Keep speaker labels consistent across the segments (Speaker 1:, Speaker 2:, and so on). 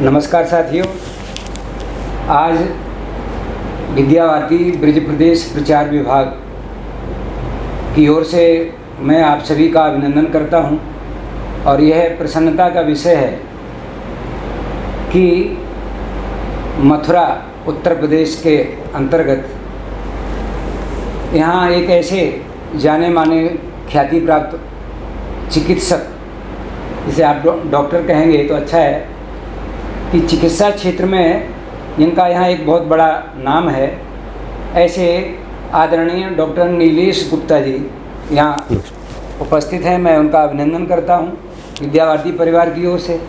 Speaker 1: नमस्कार साथियों, आज विद्या भारती ब्रज प्रदेश प्रचार विभाग की ओर से मैं आप सभी का अभिनंदन करता हूं और यह प्रसन्नता का विषय है कि मथुरा उत्तर प्रदेश के अंतर्गत यहाँ एक ऐसे जाने माने ख्याति प्राप्त चिकित्सक, जिसे आप डॉक्टर कहेंगे तो अच्छा है, कि चिकित्सा क्षेत्र में जिनका यहाँ एक बहुत बड़ा नाम है, ऐसे आदरणीय डॉक्टर नीलेश गुप्ता जी यहाँ उपस्थित हैं। मैं उनका अभिनंदन करता हूँ विद्या भारती परिवार की ओर से।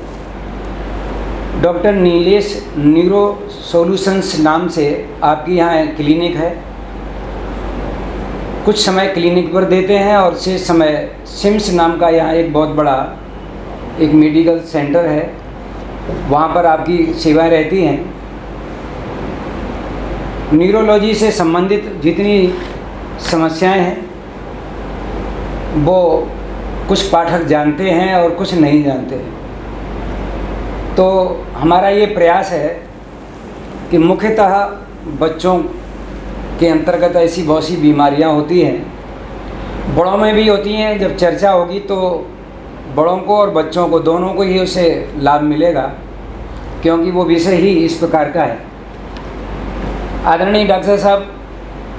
Speaker 1: डॉक्टर नीलेश न्यूरो सॉल्यूशंस नाम से आपकी यहाँ क्लिनिक है। कुछ समय क्लिनिक पर देते हैं और शेष समय सिम्स नाम का यहाँ एक बहुत बड़ा एक मेडिकल सेंटर है, वहाँ पर आपकी सेवाएं रहती हैं। न्यूरोलॉजी से संबंधित जितनी समस्याएं हैं वो कुछ पाठक जानते हैं और कुछ नहीं जानते हैं। तो हमारा ये प्रयास है कि मुख्यतः बच्चों के अंतर्गत ऐसी बहुत सी बीमारियां होती हैं, बड़ों में भी होती हैं। जब चर्चा होगी तो बड़ों को और बच्चों को दोनों को ही उससे लाभ मिलेगा, क्योंकि वो विषय ही इस प्रकार का है। आदरणीय डॉक्टर साहब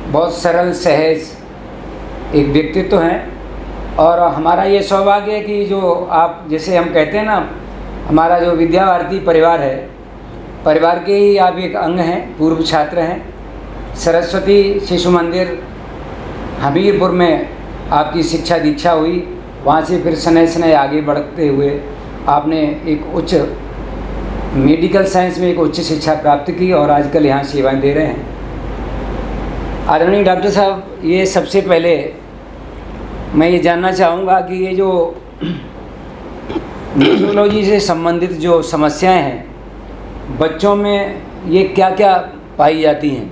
Speaker 1: बहुत सरल सहज एक व्यक्तित्व हैं और हमारा ये सौभाग्य है कि जो आप जैसे हम कहते हैं ना, हमारा जो विद्या भारती परिवार है, परिवार के ही आप एक अंग हैं, पूर्व छात्र हैं। सरस्वती शिशु मंदिर हमीरपुर में आपकी शिक्षा दीक्षा हुई, वहाँ से फिर स्नेह स्नेह आगे बढ़ते हुए आपने एक उच्च मेडिकल साइंस में एक उच्च शिक्षा प्राप्त की और आजकल यहाँ सेवाएं दे रहे हैं। आदरणीय डॉक्टर साहब, ये सबसे पहले मैं ये जानना चाहूँगा कि ये जो न्यूरोलॉजी से संबंधित जो समस्याएं हैं बच्चों में, ये क्या क्या पाई जाती हैं?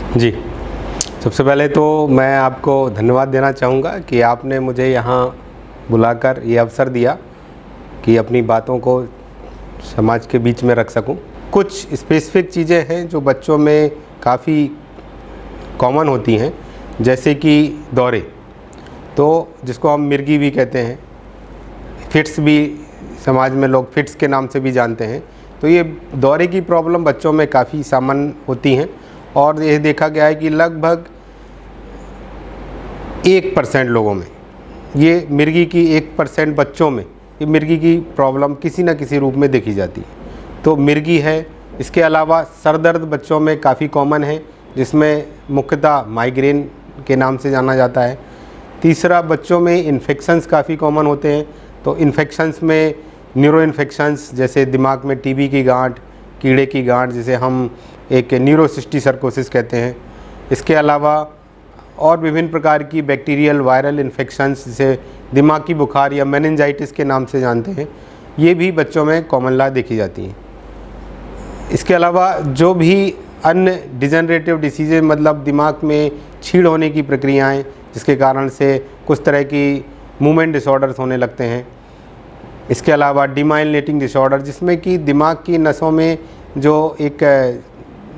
Speaker 2: जी, सबसे पहले तो मैं आपको धन्यवाद देना चाहूँगा कि आपने मुझे यहाँ बुलाकर ये अवसर दिया कि अपनी बातों को समाज के बीच में रख सकूं। कुछ स्पेसिफिक चीज़ें हैं जो बच्चों में काफ़ी कॉमन होती हैं, जैसे कि दौरे, तो जिसको हम मिर्गी भी कहते हैं, फिट्स भी समाज में लोग फिट्स के नाम से भी जानते हैं। तो ये दौरे की प्रॉब्लम बच्चों में काफ़ी सामान्य होती हैं और ये देखा गया है कि लगभग 1% लोगों में, ये मिर्गी की 1% बच्चों में ये मिर्गी की प्रॉब्लम किसी न किसी रूप में देखी जाती है। तो मिर्गी है। इसके अलावा सर दर्द बच्चों में काफ़ी कॉमन है, जिसमें मुख्यतः माइग्रेन के नाम से जाना जाता है। तीसरा, बच्चों में इन्फेक्शंस काफ़ी कॉमन होते हैं। तो इन्फेक्शंस में न्यूरो इन्फेक्शंस, जैसे दिमाग में टीबी की गांठ, कीड़े की गांठ, जिसे हम एक न्यूरोसिस्टिसर्कोसिस कहते हैं। इसके अलावा और विभिन्न प्रकार की बैक्टीरियल वायरल इन्फेक्शंस, जिसे दिमागी बुखार या मेनिंजाइटिस के नाम से जानते हैं, ये भी बच्चों में कॉमन ला देखी जाती हैं। इसके अलावा जो भी अन्य डिजेनरेटिव डिसीज़ेज, मतलब दिमाग में छीड़ होने की प्रक्रियाएं, जिसके कारण से कुछ तरह की मूवमेंट डिसऑर्डर्स होने लगते हैं। इसके अलावा डिमाइलिनेटिंग डिसऑर्डर, जिसमें कि दिमाग की नसों में जो एक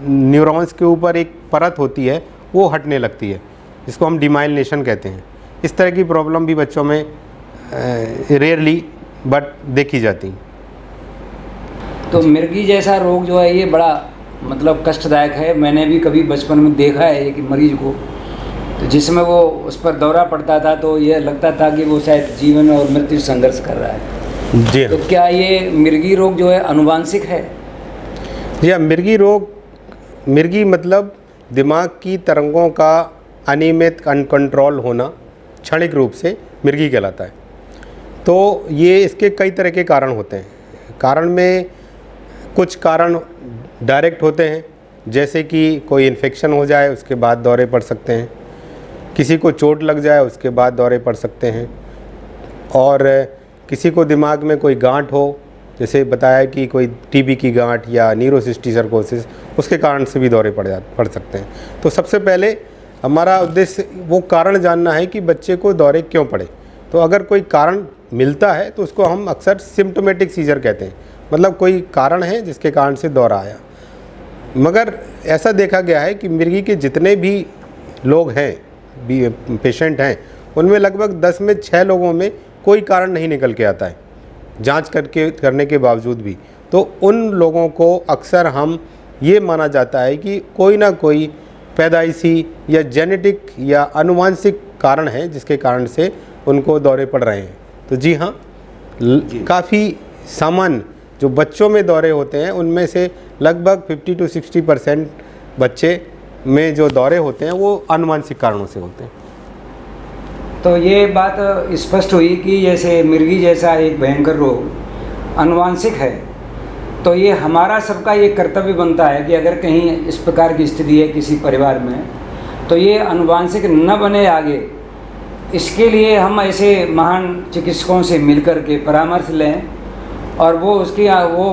Speaker 2: न्यूरॉन्स के ऊपर एक परत होती है वो हटने लगती है, जिसको हम डिमाइलिनेशन कहते हैं। इस तरह की प्रॉब्लम भी बच्चों में रेयरली बट देखी जाती।
Speaker 1: तो मिर्गी जैसा रोग जो है ये बड़ा मतलब कष्टदायक है। मैंने भी कभी बचपन में देखा है एक मरीज को, तो जिसमें वो उस पर दौरा पड़ता था तो ये लगता था कि वो शायद जीवन और मृत्यु संघर्ष कर रहा है।
Speaker 2: जी,
Speaker 1: तो क्या ये मिर्गी रोग जो है अनुवांशिक है?
Speaker 2: या मिर्गी रोग, मिर्गी मतलब दिमाग की तरंगों का अनियमित अनकंट्रोल होना, क्षणिक रूप से मिर्गी कहलाता है। तो ये इसके कई तरह के कारण होते हैं। कारण में कुछ कारण डायरेक्ट होते हैं, जैसे कि कोई इन्फेक्शन हो जाए उसके बाद दौरे पड़ सकते हैं, किसी को चोट लग जाए उसके बाद दौरे पड़ सकते हैं, और किसी को दिमाग में कोई गांठ हो, जैसे बताया कि कोई टीबी की गांठ या न्यूरोसिस्टिसर्कोसिस, उसके कारण से भी दौरे पड़ सकते हैं। तो सबसे पहले हमारा उद्देश्य वो कारण जानना है कि बच्चे को दौरे क्यों पड़े। तो अगर कोई कारण मिलता है तो उसको हम अक्सर सिम्टोमेटिक सीजर कहते हैं, मतलब कोई कारण है जिसके कारण से दौरा आया। मगर ऐसा देखा गया है कि मिर्गी के जितने भी लोग हैं, पेशेंट हैं, उनमें लगभग 10 में 6 लोगों में कोई कारण नहीं निकल के आता है, जांच करने के बावजूद भी। तो उन लोगों को अक्सर हम ये माना जाता है कि कोई ना कोई पैदाइशी या जेनेटिक या आनुवांशिक कारण है जिसके कारण से उनको दौरे पड़ रहे हैं। तो जी हाँ, काफ़ी सामान्य जो बच्चों में दौरे होते हैं उनमें से लगभग 50 to 60% बच्चे में जो दौरे होते हैं वो आनुवांशिक कारणों से होते हैं।
Speaker 1: तो ये बात स्पष्ट हुई कि जैसे मिर्गी जैसा एक भयंकर रोग आनुवांशिक है, तो ये हमारा सबका ये कर्तव्य बनता है कि अगर कहीं इस प्रकार की स्थिति है किसी परिवार में, तो ये आनुवांशिक न बने आगे, इसके लिए हम ऐसे महान चिकित्सकों से मिलकर के परामर्श लें और वो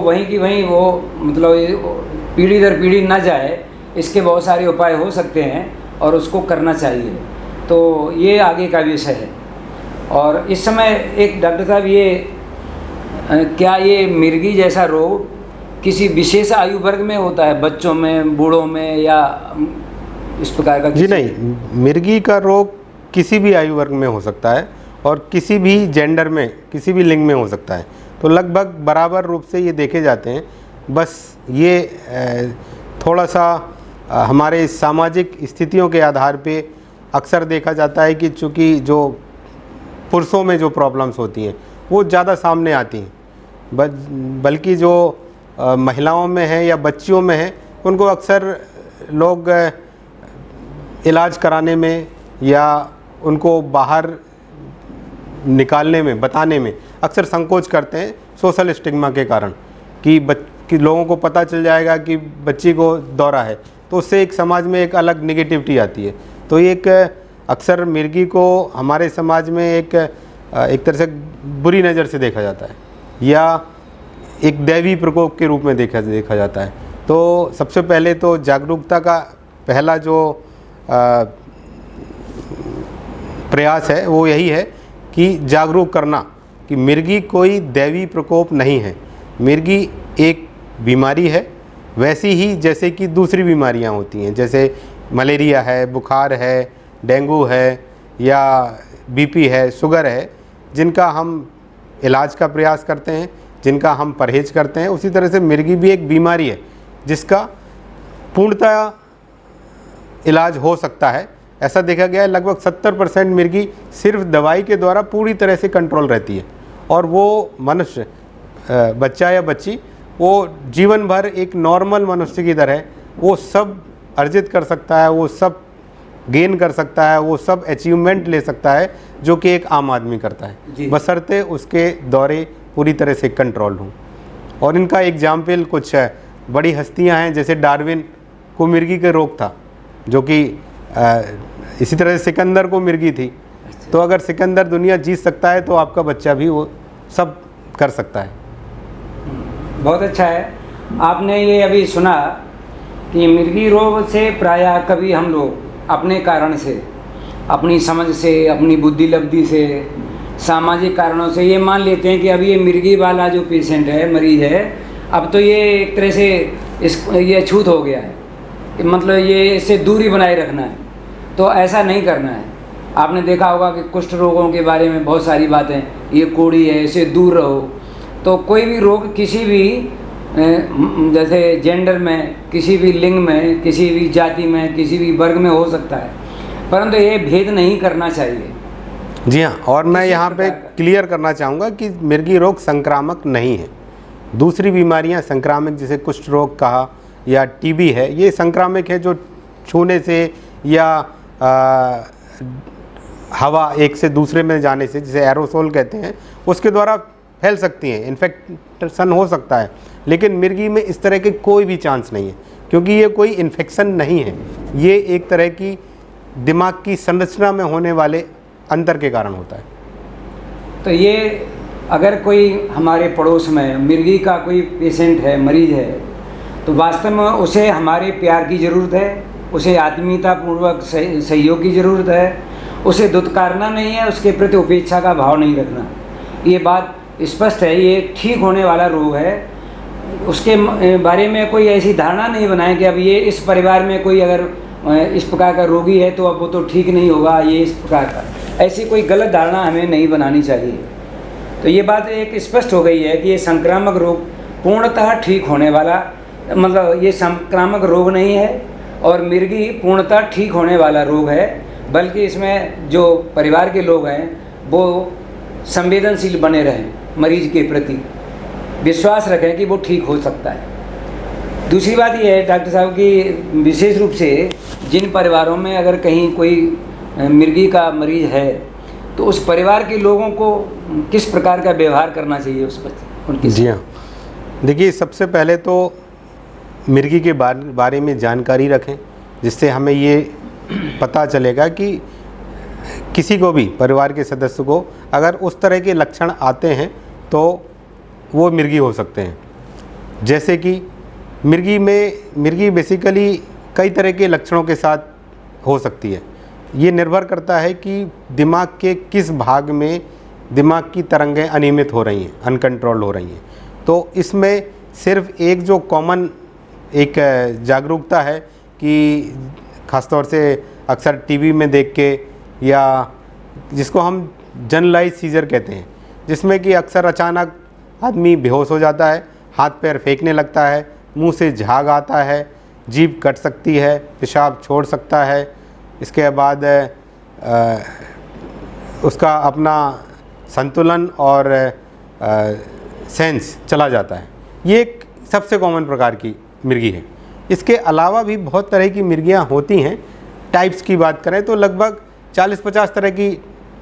Speaker 1: वहीं की वहीं वो मतलब पीढ़ी दर पीढ़ी न जाए, इसके बहुत सारे उपाय हो सकते हैं और उसको करना चाहिए। तो ये आगे का विषय है। और इस समय एक डॉक्टर साहब, ये क्या ये मिर्गी जैसा रोग किसी विशेष आयु वर्ग में होता है, बच्चों में, बूढ़ों में, या इस प्रकार का?
Speaker 2: जी नहीं, मिर्गी का रोग किसी भी आयु वर्ग में हो सकता है और किसी भी जेंडर में, किसी भी लिंग में हो सकता है। तो लगभग बराबर रूप से ये देखे जाते हैं। बस ये थोड़ा सा हमारे सामाजिक स्थितियों के आधार पे अक्सर देखा जाता है कि चूँकि जो पुरुषों में जो प्रॉब्लम्स होती हैं वो ज़्यादा सामने आती हैं, बल्कि जो महिलाओं में है या बच्चियों में है उनको अक्सर लोग इलाज कराने में या उनको बाहर निकालने में, बताने में अक्सर संकोच करते हैं, सोशल स्टिग्मा के कारण कि लोगों को पता चल जाएगा कि बच्ची को दौरा है, तो उससे एक समाज में एक अलग नेगेटिविटी आती है। तो एक अक्सर मिर्गी को हमारे समाज में एक तरह से बुरी नज़र से देखा जाता है या एक दैवी प्रकोप के रूप में देखा जाता है। तो सबसे पहले तो जागरूकता का पहला जो प्रयास है वो यही है कि जागरूक करना कि मिर्गी कोई दैवी प्रकोप नहीं है। मिर्गी एक बीमारी है, वैसी ही जैसे कि दूसरी बीमारियां होती हैं, जैसे मलेरिया है, बुखार है, डेंगू है या बीपी है, शुगर है, जिनका हम इलाज का प्रयास करते हैं, जिनका हम परहेज करते हैं। उसी तरह से मिर्गी भी एक बीमारी है जिसका पूर्णतः इलाज हो सकता है। ऐसा देखा गया है लगभग 70% मिर्गी सिर्फ दवाई के द्वारा पूरी तरह से कंट्रोल रहती है और वो मनुष्य, बच्चा या बच्ची, वो जीवन भर एक नॉर्मल मनुष्य की तरह वो सब अर्जित कर सकता है, वो सब गेन कर सकता है, वो सब अचीवमेंट ले सकता है जो कि एक आम आदमी करता है, बशर्ते उसके दौरे पूरी तरह से कंट्रोल हों। और इनका एग्जाम्पल कुछ बड़ी हस्तियां हैं, जैसे डार्विन को मिर्गी के रोग था, जो कि इसी तरह से सिकंदर को मिर्गी थी। तो अगर सिकंदर दुनिया जीत सकता है तो आपका बच्चा भी वो सब कर सकता है।
Speaker 1: बहुत अच्छा है। आपने ये अभी सुना कि मिर्गी रोग से प्रायः कभी हम लोग अपने कारण से, अपनी समझ से, अपनी बुद्धि लब्धि से, सामाजिक कारणों से ये मान लेते हैं कि अब ये मिर्गी वाला जो पेशेंट है, मरीज है, अब तो ये एक तरह से ये अछूत हो गया है, मतलब ये इससे दूरी बनाए रखना है। तो ऐसा नहीं करना है। आपने देखा होगा कि कुष्ठ रोगों के बारे में बहुत सारी बातें, ये कोढ़ी है, इससे दूर रहो। तो कोई भी रोग किसी भी जैसे जेंडर में, किसी भी लिंग में, किसी भी जाति में, किसी भी वर्ग में हो सकता है, परंतु ये भेद नहीं करना चाहिए।
Speaker 2: जी हाँ, और मैं यहाँ पे क्लियर करना चाहूँगा कि मिर्गी रोग संक्रामक नहीं है। दूसरी बीमारियाँ संक्रामक, जैसे कुष्ठ रोग कहा या टीबी है, ये संक्रामक है, जो छूने से या हवा एक से दूसरे में जाने से, जिसे एरोसोल कहते हैं, उसके द्वारा फैल सकती हैं, इन्फेक्शन हो सकता है। लेकिन मिर्गी में इस तरह के कोई भी चांस नहीं है, क्योंकि ये कोई इन्फेक्शन नहीं है, ये एक तरह की दिमाग की संरचना में होने वाले अंतर के कारण होता है।
Speaker 1: तो ये अगर कोई हमारे पड़ोस में मिर्गी का कोई पेशेंट है, मरीज है, तो वास्तव में उसे हमारे प्यार की ज़रूरत है, उसे आत्मीयतापूर्वक सहयोग की ज़रूरत है, उसे दुत्कारना नहीं है, उसके प्रति उपेक्षा का भाव नहीं रखना। ये बात स्पष्ट है, ये ठीक होने वाला रोग है। उसके बारे में कोई ऐसी धारणा नहीं बनाए कि अब ये इस परिवार में कोई अगर इस प्रकार का रोगी है तो अब वो तो ठीक नहीं होगा, ये इस प्रकार का, ऐसी कोई गलत धारणा हमें नहीं बनानी चाहिए। तो ये बात एक स्पष्ट हो गई है कि ये संक्रामक रोग पूर्णतः ठीक होने वाला, मतलब ये संक्रामक रोग नहीं है और मिर्गी पूर्णतः ठीक होने वाला रोग है, बल्कि इसमें जो परिवार के लोग हैं वो संवेदनशील बने रहें, मरीज के प्रति विश्वास रखें कि वो ठीक हो सकता है। दूसरी बात ये है डॉक्टर साहब कि विशेष रूप से जिन परिवारों में अगर कहीं कोई मिर्गी का मरीज है तो उस परिवार के लोगों को किस प्रकार का व्यवहार करना चाहिए उस पर उनकी?
Speaker 2: जी हाँ, देखिए सबसे पहले तो मिर्गी के बारे में जानकारी रखें, जिससे हमें ये पता चलेगा कि किसी को भी परिवार के सदस्य को अगर उस तरह के लक्षण आते हैं तो वो मिर्गी हो सकते हैं। जैसे कि मिर्गी बेसिकली कई तरह के लक्षणों के साथ हो सकती है। ये निर्भर करता है कि दिमाग के किस भाग में दिमाग की तरंगें अनियमित हो रही हैं, अनकंट्रोल्ड हो रही हैं। तो इसमें सिर्फ एक जो कॉमन एक जागरूकता है कि ख़ासतौर से अक्सर टीवी में देख के, या जिसको हम जनरलाइज सीजर कहते हैं, जिसमें कि अक्सर अचानक आदमी बेहोश हो जाता है, हाथ पैर फेंकने लगता है, मुंह से झाग आता है, जीभ कट सकती है, पेशाब छोड़ सकता है, इसके बाद उसका अपना संतुलन और सेंस चला जाता है। ये एक सबसे कॉमन प्रकार की मिर्गी है। इसके अलावा भी बहुत तरह की मिर्गियाँ होती हैं। टाइप्स की बात करें तो लगभग 40-50 तरह की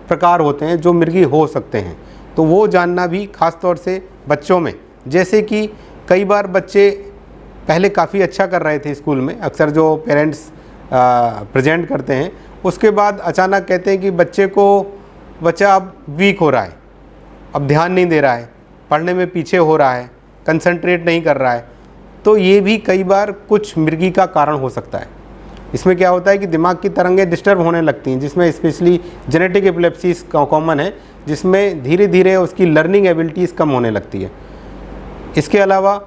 Speaker 2: प्रकार होते हैं जो मिर्गी हो सकते हैं। तो वो जानना भी ख़ास तौर से बच्चों में, जैसे कि कई बार बच्चे पहले काफ़ी अच्छा कर रहे थे स्कूल में, अक्सर जो पेरेंट्स प्रेजेंट करते हैं, उसके बाद अचानक कहते हैं कि बच्चा अब वीक हो रहा है, अब ध्यान नहीं दे रहा है, पढ़ने में पीछे हो रहा है, कंसंट्रेट नहीं कर रहा है। तो ये भी कई बार कुछ मिर्गी का कारण हो सकता है। इसमें क्या होता है कि दिमाग की तरंगें डिस्टर्ब होने लगती हैं, जिसमें स्पेशली जेनेटिक एपिलेप्सीज कॉमन है, जिसमें धीरे धीरे उसकी लर्निंग एबिलिटीज़ कम होने लगती है। इसके अलावा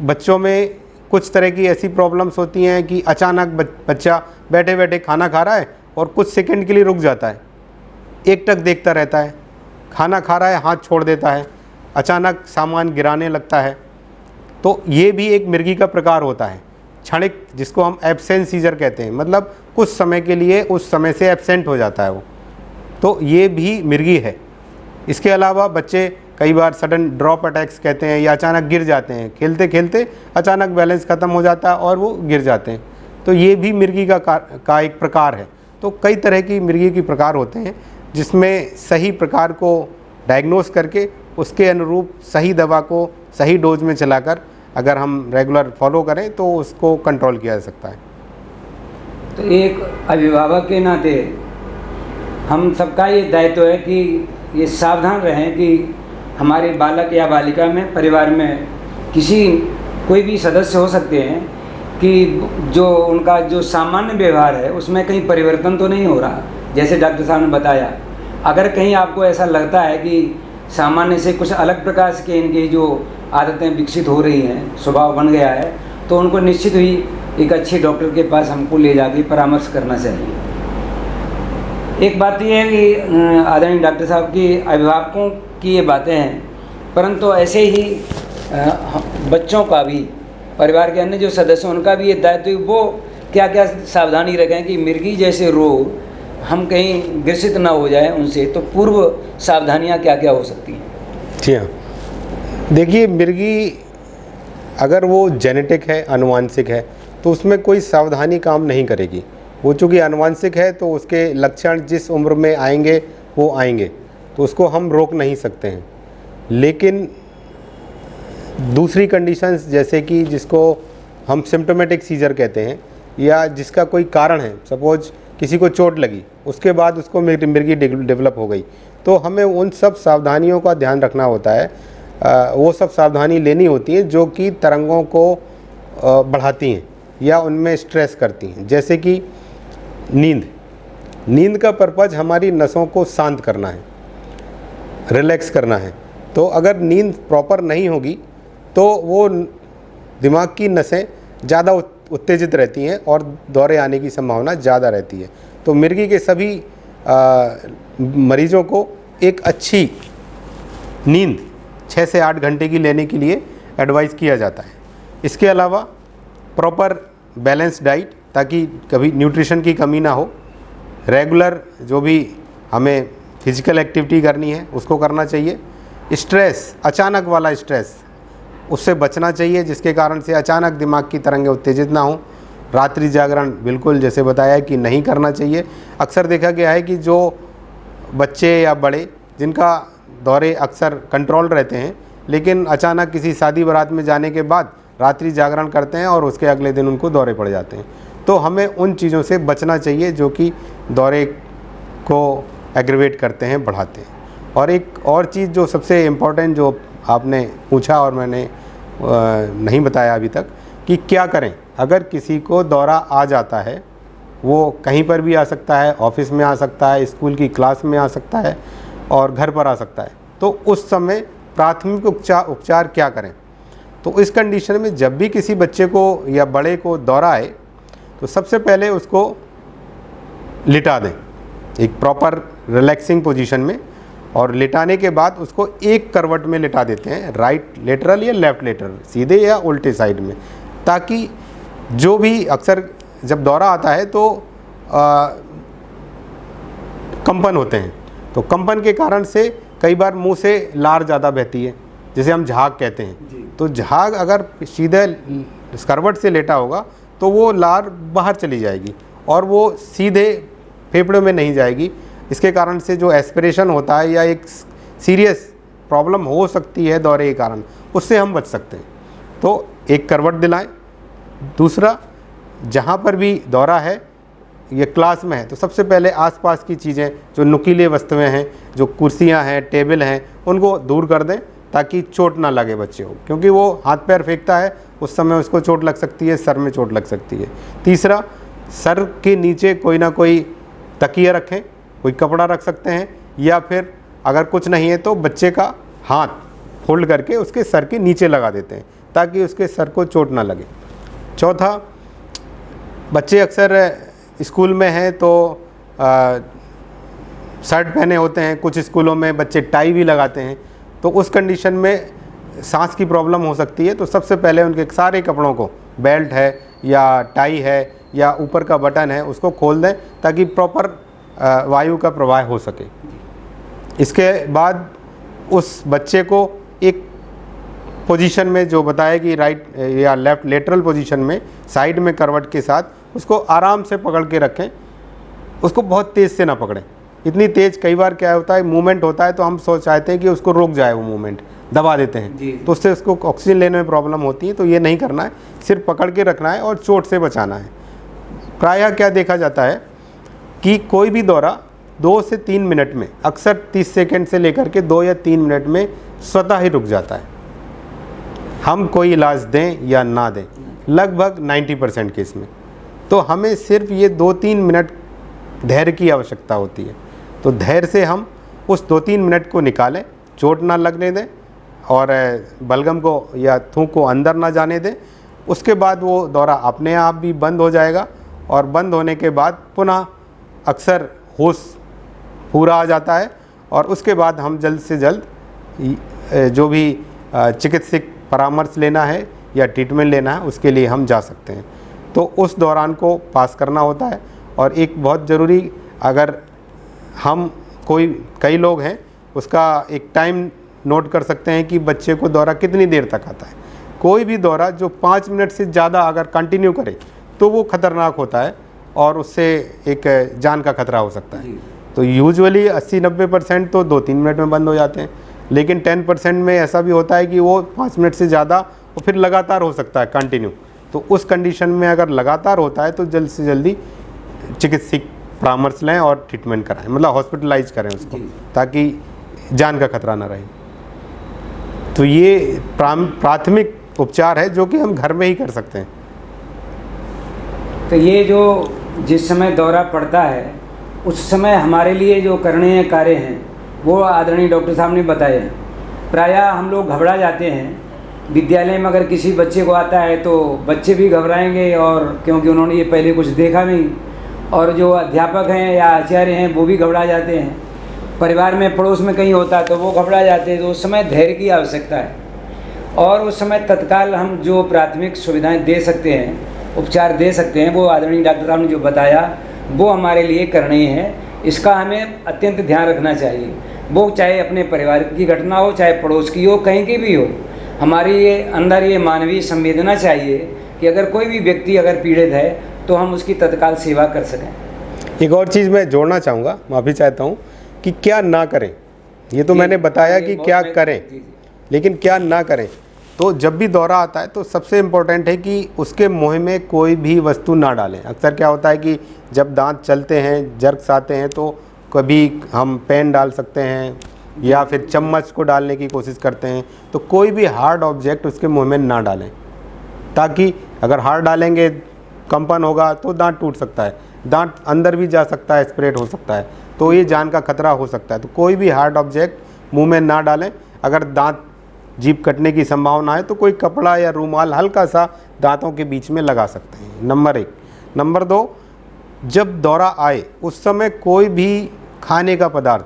Speaker 2: बच्चों में कुछ तरह की ऐसी प्रॉब्लम्स होती हैं कि अचानक बच्चा बैठे बैठे खाना खा रहा है और कुछ सेकंड के लिए रुक जाता है, एकटक देखता रहता है, खाना खा रहा है हाथ छोड़ देता है, अचानक सामान गिराने लगता है। तो ये भी एक मिर्गी का प्रकार होता है, क्षणिक, जिसको हम एब्सेंट सीजर कहते हैं, मतलब कुछ समय के लिए उस समय से एब्सेंट हो जाता है वो। तो ये भी मिर्गी है। इसके अलावा बच्चे कई बार सडन ड्रॉप अटैक्स कहते हैं, या अचानक गिर जाते हैं, खेलते खेलते अचानक बैलेंस ख़त्म हो जाता है और वो गिर जाते हैं। तो ये भी मिर्गी का एक प्रकार है। तो कई तरह की मिर्गी के प्रकार होते हैं, जिसमें सही प्रकार को डायग्नोस करके उसके अनुरूप सही दवा को सही डोज में चलाकर अगर हम रेगुलर फॉलो करें तो उसको कंट्रोल किया जा सकता है।
Speaker 1: तो एक अभिभावक के नाते हम सबका ये दायित्व है कि ये सावधान रहें कि हमारे बालक या बालिका में, परिवार में कोई भी सदस्य हो सकते हैं कि जो उनका जो सामान्य व्यवहार है उसमें कहीं परिवर्तन तो नहीं हो रहा। जैसे डॉक्टर साहब ने बताया, अगर कहीं आपको ऐसा लगता है कि सामान्य से कुछ अलग प्रकार से इनकी जो आदतें विकसित हो रही हैं, स्वभाव बन गया है, तो उनको निश्चित ही एक अच्छे डॉक्टर के पास हमको ले जाके परामर्श करना चाहिए। एक बात यह है कि आदरणीय डॉक्टर साहब की अभिभावकों की ये बातें हैं, परंतु ऐसे ही बच्चों का भी, परिवार के अन्य जो सदस्य उनका भी ये दायित्व, वो क्या क्या सावधानी रखें कि मिर्गी जैसे रोग हम कहीं ग्रसित ना हो जाए उनसे। तो पूर्व सावधानियां क्या क्या हो सकती हैं?
Speaker 2: जी हाँ, देखिए मिर्गी अगर वो जेनेटिक है, आनुवांशिक है, तो उसमें कोई सावधानी काम नहीं करेगी। वो चूँकि आनुवांशिक है तो उसके लक्षण जिस उम्र में आएंगे वो आएंगे, तो उसको हम रोक नहीं सकते हैं। लेकिन दूसरी कंडीशंस, जैसे कि जिसको हम सिम्टोमेटिक सीजर कहते हैं, या जिसका कोई कारण है, सपोज किसी को चोट लगी, उसके बाद उसको मिर्गी डेवलप हो गई, तो हमें उन सब सावधानियों का ध्यान रखना होता है। वो सब सावधानी लेनी होती है जो कि तरंगों को बढ़ाती हैं या उनमें स्ट्रेस करती हैं। जैसे कि नींद का पर्पज़ हमारी नसों को शांत करना है। रिलैक्स करना है। तो अगर नींद प्रॉपर नहीं होगी तो वो दिमाग की नसें ज़्यादा उत्तेजित रहती हैं और दौरे आने की संभावना ज़्यादा रहती है। तो मिर्गी के सभी मरीज़ों को एक अच्छी नींद 6 से 8 घंटे की लेने के लिए एडवाइस किया जाता है। इसके अलावा प्रॉपर बैलेंस डाइट, ताकि कभी न्यूट्रिशन की कमी ना हो। रेगुलर जो भी हमें फिजिकल एक्टिविटी करनी है उसको करना चाहिए। स्ट्रेस, अचानक वाला स्ट्रेस, उससे बचना चाहिए, जिसके कारण से अचानक दिमाग की तरंगें उत्तेजित ना हो। रात्रि जागरण बिल्कुल जैसे बताया कि नहीं करना चाहिए। अक्सर देखा गया है कि जो बच्चे या बड़े जिनका दौरे अक्सर कंट्रोल रहते हैं, लेकिन अचानक किसी शादी बारात में जाने के बाद रात्रि जागरण करते हैं और उसके अगले दिन उनको दौरे पड़ जाते हैं। तो हमें उन चीज़ों से बचना चाहिए जो कि दौरे को एग्रीवेट करते हैं, बढ़ाते हैं। और एक और चीज़ जो सबसे इम्पोर्टेंट जो आपने पूछा और मैंने नहीं बताया अभी तक, कि क्या करें अगर किसी को दौरा आ जाता है। वो कहीं पर भी आ सकता है, ऑफिस में आ सकता है, स्कूल की क्लास में आ सकता है और घर पर आ सकता है। तो उस समय प्राथमिक उपचार क्या करें? तो इस कंडीशन में जब भी किसी बच्चे को या बड़े को दौरा आए तो सबसे पहले उसको लिटा दें एक प्रॉपर रिलैक्सिंग पोजीशन में, और लिटाने के बाद उसको एक करवट में लिटा देते हैं, राइट लेटरल या लेफ़्ट लेटरल, सीधे या उल्टे साइड में, ताकि जो भी अक्सर जब दौरा आता है तो कंपन होते हैं। तो कंपन के कारण से कई बार मुंह से लार ज़्यादा बहती है, जिसे हम झाग कहते हैं। तो झाग अगर सीधे करवट से लेटा होगा तो वो लार बाहर चली जाएगी और वो सीधे फेफड़ों में नहीं जाएगी। इसके कारण से जो एस्पिरेशन होता है या एक सीरियस प्रॉब्लम हो सकती है दौरे के कारण, उससे हम बच सकते हैं। तो एक करवट दिलाएं। दूसरा, जहाँ पर भी दौरा है, ये क्लास में है, तो सबसे पहले आसपास की चीज़ें जो नुकीले वस्तुएं हैं, जो कुर्सियां हैं, टेबल हैं, उनको दूर कर दें ताकि चोट ना लगे बच्चे को, क्योंकि वो हाथ पैर फेंकता है, उस समय उसको चोट लग सकती है, सर में चोट लग सकती है। तीसरा, सर के नीचे कोई ना कोई तकिया रखें, कोई कपड़ा रख सकते हैं, या फिर अगर कुछ नहीं है तो बच्चे का हाथ फोल्ड करके उसके सर के नीचे लगा देते हैं ताकि उसके सर को चोट ना लगे। चौथा, बच्चे अक्सर स्कूल में हैं तो शर्ट पहने होते हैं, कुछ स्कूलों में बच्चे टाई भी लगाते हैं, तो उस कंडीशन में सांस की प्रॉब्लम हो सकती है। तो सबसे पहले उनके सारे कपड़ों को, बेल्ट है या टाई है या ऊपर का बटन है, उसको खोल दें ताकि प्रॉपर वायु का प्रवाह हो सके। इसके बाद उस बच्चे को एक पोजीशन में, जो बताया कि राइट या लेफ़्ट लेटरल पोजीशन में, साइड में करवट के साथ, उसको आराम से पकड़ के रखें। उसको बहुत तेज़ से ना पकड़ें, इतनी तेज़, कई बार क्या होता है मूवमेंट होता है तो हम चाहते हैं कि उसको रुक जाए, वो मूवमेंट दबा देते हैं, तो उससे उसको ऑक्सीजन लेने में प्रॉब्लम होती है। तो ये नहीं करना है, सिर्फ पकड़ के रखना है और चोट से बचाना है। प्रायः क्या देखा जाता है कि कोई भी दौरा 2 से 3 मिनट में, अक्सर 30 सेकंड से लेकर के 2 या 3 मिनट में स्वतः ही रुक जाता है, हम कोई इलाज दें या ना दें, लगभग 90% केस में। तो हमें सिर्फ ये 2-3 मिनट धैर्य की आवश्यकता होती है। तो धैर्य से हम उस 2-3 मिनट को निकालें, चोट ना लगने दें और बलगम को या थूक को अंदर ना जाने दें। उसके बाद वो दौरा अपने आप भी बंद हो जाएगा, और बंद होने के बाद पुनः अक्सर होश पूरा आ जाता है, और उसके बाद हम जल्द से जल्द जो भी चिकित्सक परामर्श लेना है या ट्रीटमेंट लेना है उसके लिए हम जा सकते हैं। तो उस दौरान को पास करना होता है। और एक बहुत ज़रूरी, अगर हम कई लोग हैं, उसका एक टाइम नोट कर सकते हैं कि बच्चे को दौरा कितनी देर तक आता है। कोई भी दौरा जो 5 मिनट से ज़्यादा अगर कंटिन्यू करे तो वो ख़तरनाक होता है और उससे एक जान का खतरा हो सकता है। तो यूजुअली 80-90% तो 2-3 मिनट में बंद हो जाते हैं, लेकिन 10% में ऐसा भी होता है कि वो 5 मिनट से ज़्यादा और फिर लगातार हो सकता है कंटिन्यू। तो उस कंडीशन में अगर लगातार होता है तो जल्द से जल्दी चिकित्सक परामर्श लें और ट्रीटमेंट कराएं, मतलब हॉस्पिटलाइज करें उसको, ताकि जान का खतरा ना रहे। तो ये प्राथमिक उपचार है जो कि हम घर में ही कर सकते हैं।
Speaker 1: तो ये जो जिस समय दौरा पड़ता है उस समय हमारे लिए जो करणीय कार्य हैं वो आदरणीय डॉक्टर साहब ने बताया। प्रायः हम लोग घबरा जाते हैं। विद्यालय में अगर किसी बच्चे को आता है तो बच्चे भी घबराएंगे, और क्योंकि उन्होंने ये पहले कुछ देखा नहीं, और जो अध्यापक हैं या आचार्य हैं वो भी घबरा जाते हैं। परिवार में पड़ोस में कहीं होता है तो वो घबरा जाते हैं। तो उस समय धैर्य की आवश्यकता है, और उस समय तत्काल हम जो प्राथमिक सुविधाएं दे सकते हैं, उपचार दे सकते हैं, वो आदरणीय डॉक्टर साहब ने जो बताया वो हमारे लिए करणीय है। इसका हमें अत्यंत ध्यान रखना चाहिए। वो चाहे अपने परिवार की घटना हो, चाहे पड़ोस की हो, कहीं की भी हो, हमारी ये अंदर ये मानवीय संवेदना चाहिए कि अगर कोई भी व्यक्ति अगर पीड़ित है तो हम उसकी तत्काल सेवा कर सकें।
Speaker 2: एक और चीज़ मैं जोड़ना चाहूँगा, माफ़ी चाहता हूँ, कि क्या ना करें। ये तो मैंने बताया कि क्या करें, लेकिन क्या ना करें। तो जब भी दौरा आता है तो सबसे इम्पोर्टेंट है कि उसके मुँह में कोई भी वस्तु ना डालें। अक्सर क्या होता है कि जब दांत चलते हैं, जर्क्स आते हैं, तो कभी हम पेन डाल सकते हैं या फिर चम्मच को डालने की कोशिश करते हैं। तो कोई भी हार्ड ऑब्जेक्ट उसके मुंह में ना डालें, ताकि अगर हार्ड डालेंगे कंपन होगा तो दांत टूट सकता है, दांत अंदर भी जा सकता है, स्प्रेड हो सकता है, तो ये जान का खतरा हो सकता है। तो कोई भी हार्ड ऑब्जेक्ट मुंह में ना डालें। अगर दांत जीभ कटने की संभावना है तो कोई कपड़ा या रूमाल हल्का सा दांतों के बीच में लगा सकते हैं, नंबर 1। नंबर 2, जब दौरा आए उस समय कोई भी खाने का पदार्थ,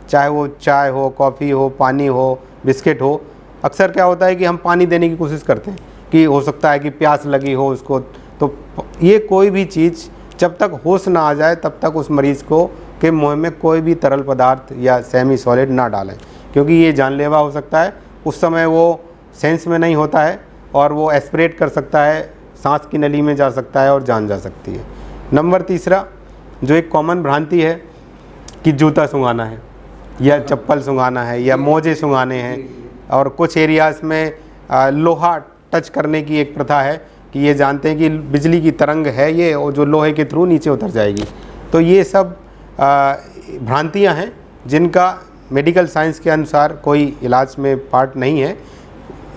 Speaker 2: चाहे वो चाय हो, कॉफ़ी हो, पानी हो, बिस्किट हो, अक्सर क्या होता है कि हम पानी देने की कोशिश करते हैं कि हो सकता है कि प्यास लगी हो उसको। तो ये कोई भी चीज़ जब तक होश ना आ जाए तब तक उस मरीज़ को के मुंह में कोई भी तरल पदार्थ या सेमी सॉलिड ना डालें, क्योंकि ये जानलेवा हो सकता है। उस समय वो सेंस में नहीं होता है और वो एस्पिरेट कर सकता है, सांस की नली में जा सकता है और जान जा सकती है। नंबर 3, जो एक कॉमन भ्रांति है कि जूता सूंघाना है या चप्पल सूंघाना है या मोजे सूंघाने हैं, और कुछ एरियाज़ में लोहा टच करने की एक प्रथा है कि ये जानते हैं कि बिजली की तरंग है ये, और जो लोहे के थ्रू नीचे उतर जाएगी। तो ये सब भ्रांतियां हैं जिनका मेडिकल साइंस के अनुसार कोई इलाज में पार्ट नहीं है।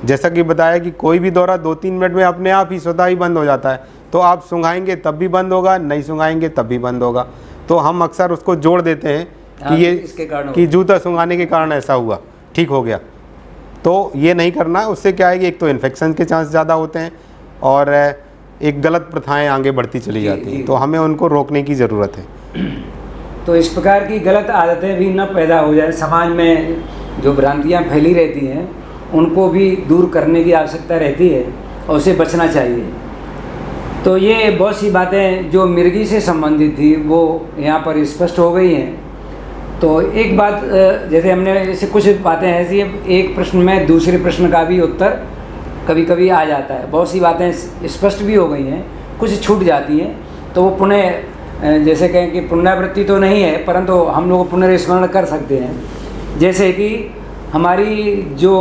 Speaker 2: जैसा कि बताया कि कोई भी दौरा 2-3 मिनट में अपने आप ही स्वतः ही बंद हो जाता है। तो आप सूंघाएंगे तब भी बंद होगा, नहीं सूंघाएंगे तब भी बंद होगा। तो हम अक्सर उसको जोड़ देते हैं कि ये कि जूता सूंघाने के कारण ऐसा हुआ, ठीक हो गया। तो ये नहीं करना है। उससे क्या है कि एक तो इन्फेक्शन के चांस ज़्यादा होते हैं और एक गलत प्रथाएं आगे बढ़ती चली जाती हैं। तो हमें उनको रोकने की ज़रूरत है।
Speaker 1: तो इस प्रकार की गलत आदतें भी न पैदा हो जाए। समाज में जो भ्रांतियाँ फैली रहती हैं उनको भी दूर करने की आवश्यकता रहती है और उसे बचना चाहिए। तो ये बहुत सी बातें जो मिर्गी से संबंधित थी वो यहाँ पर स्पष्ट हो गई हैं। तो एक बात, जैसे हमने जैसे कुछ बातें ऐसी हैं, एक प्रश्न में दूसरे प्रश्न का भी उत्तर कभी कभी आ जाता है। बहुत सी बातें स्पष्ट भी हो गई हैं, कुछ छूट जाती हैं। तो वो पुनः जैसे कहें कि पुनरावृत्ति तो नहीं है, परंतु हम लोग पुनर्स्मरण कर सकते हैं। जैसे कि हमारी जो